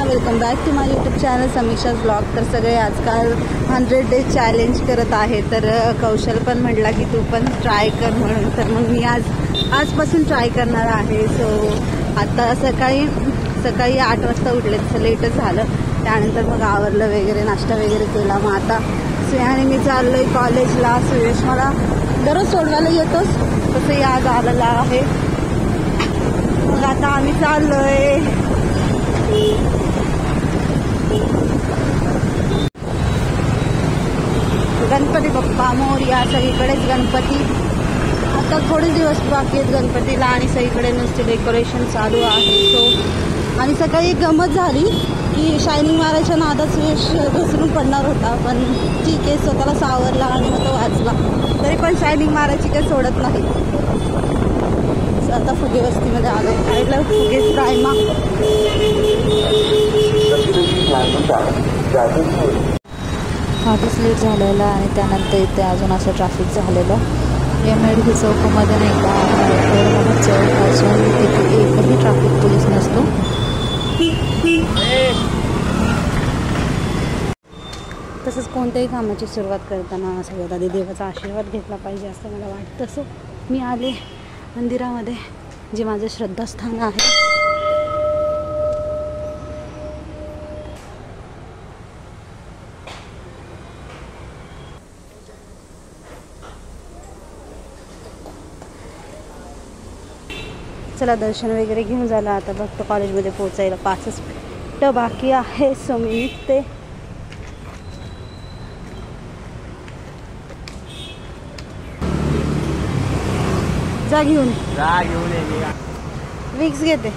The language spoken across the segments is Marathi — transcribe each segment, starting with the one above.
Welcome back to my YouTube channel Samiksha's blog. तर सगळे आजकाल 100 डेज चॅलेंज करत आहे, तर कौशल पण म्हटला की तू पण ट्राय कर म्हणून, तर मग मी आजपासून ट्राय करणार आहे। सो आता सकाळी 8 वाजता उठले, तसं लेटच झालं। त्यानंतर मग आवरलं वगैरे, नाश्ता वगैरे केला। मग आता स्नेहाने मी चाललोय कॉलेजला। सुयश मला दररोज सोडवायला येतोच, तसंही आज आलेला आहे। मग आता आम्ही चाललोय। गणपती बाप्पा मोरया, सगळीकडेच गणपती। आता थोडे दिवस बाकी आहेत गणपतीला आणि सगळीकडे नुसते डेकोरेशन चालू आहे। सो आणि सकाळी एक गंमत झाली की शायनिंग मारायच्या नादात सुयश घसरून पडणार होता, पण ठीक आहे, स्वतःला सावरला आणि मग तो वाचला। तरी पण शायनिंग मारायची काही सोडत नाही। आता फुगे वस्तीमध्ये आलो, खायला फुगे प्रायमा। ऑफिस लेट झालेलं आणि त्यानंतर इथे अजून असं ट्रॅफिक झालेलं। MIDC चौकामध्ये नाही का, मोठा चौक असून तिथे एकही ट्रॅफिक पोलीस नसतो। तसंच कोणत्याही कामाची सुरुवात करताना सगळ्यात आधी देवाचा आशीर्वाद घेतला पाहिजे असं मला वाटतं। तसं मी आले मंदिरामध्ये, जे माझं श्रद्धास्थान आहे। चला दर्शन वगैरे घेऊन झालं, आता फक्त कॉलेजमध्ये पोचायला 5 मिनिटं बाकी आहे। सो मी निघते। जा घेऊन विक्स घेते।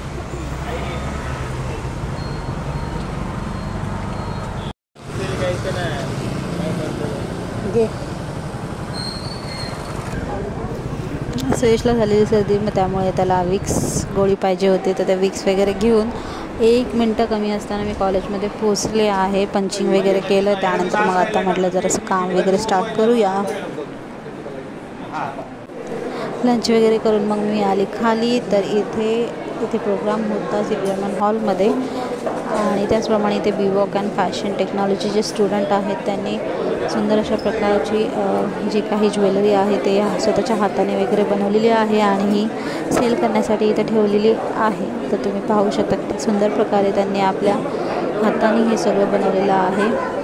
घे। सुयशला झालेली सर्दी, मग त्यामुळे त्याला विक्स गोळी पाहिजे होती, तर त्या विक्स वगैरे घेऊन 1 मिनटं कमी असताना मी कॉलेजमध्ये पोचले आहे। पंचिंग वगैरे केलं, त्यानंतर मग आता म्हटलं जरासं काम वगैरे स्टार्ट करूया। लंच वगैरे करून मग मी आली खाली, तर इथे प्रोग्राम होता सिवियरमन हॉलमध्ये। आणि त्याचप्रमाणे इथे BVOC अँड फॅशन टेक्नॉलॉजी जे स्टुडंट आहेत त्यांनी सुंदर अशा प्रकारची जी काही ज्वेलरी आहे ते स्वतःच्या हाताने वगैरे बनवलेली आहे आणि ही सेल करण्यासाठी इथे ठेवलेली आहे। तर तुम्ही पाहू शकता की सुंदर प्रकारे त्यांनी आपल्या हाताने हे सगळं बनवलेलं आहे।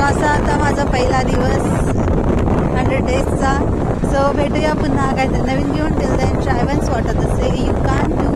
असा आता माझा पहिला दिवस 100 डेजचा। सो भेटूया पुन्हा काहीतरी नवीन घेऊन। Till then try once what are the say you can do.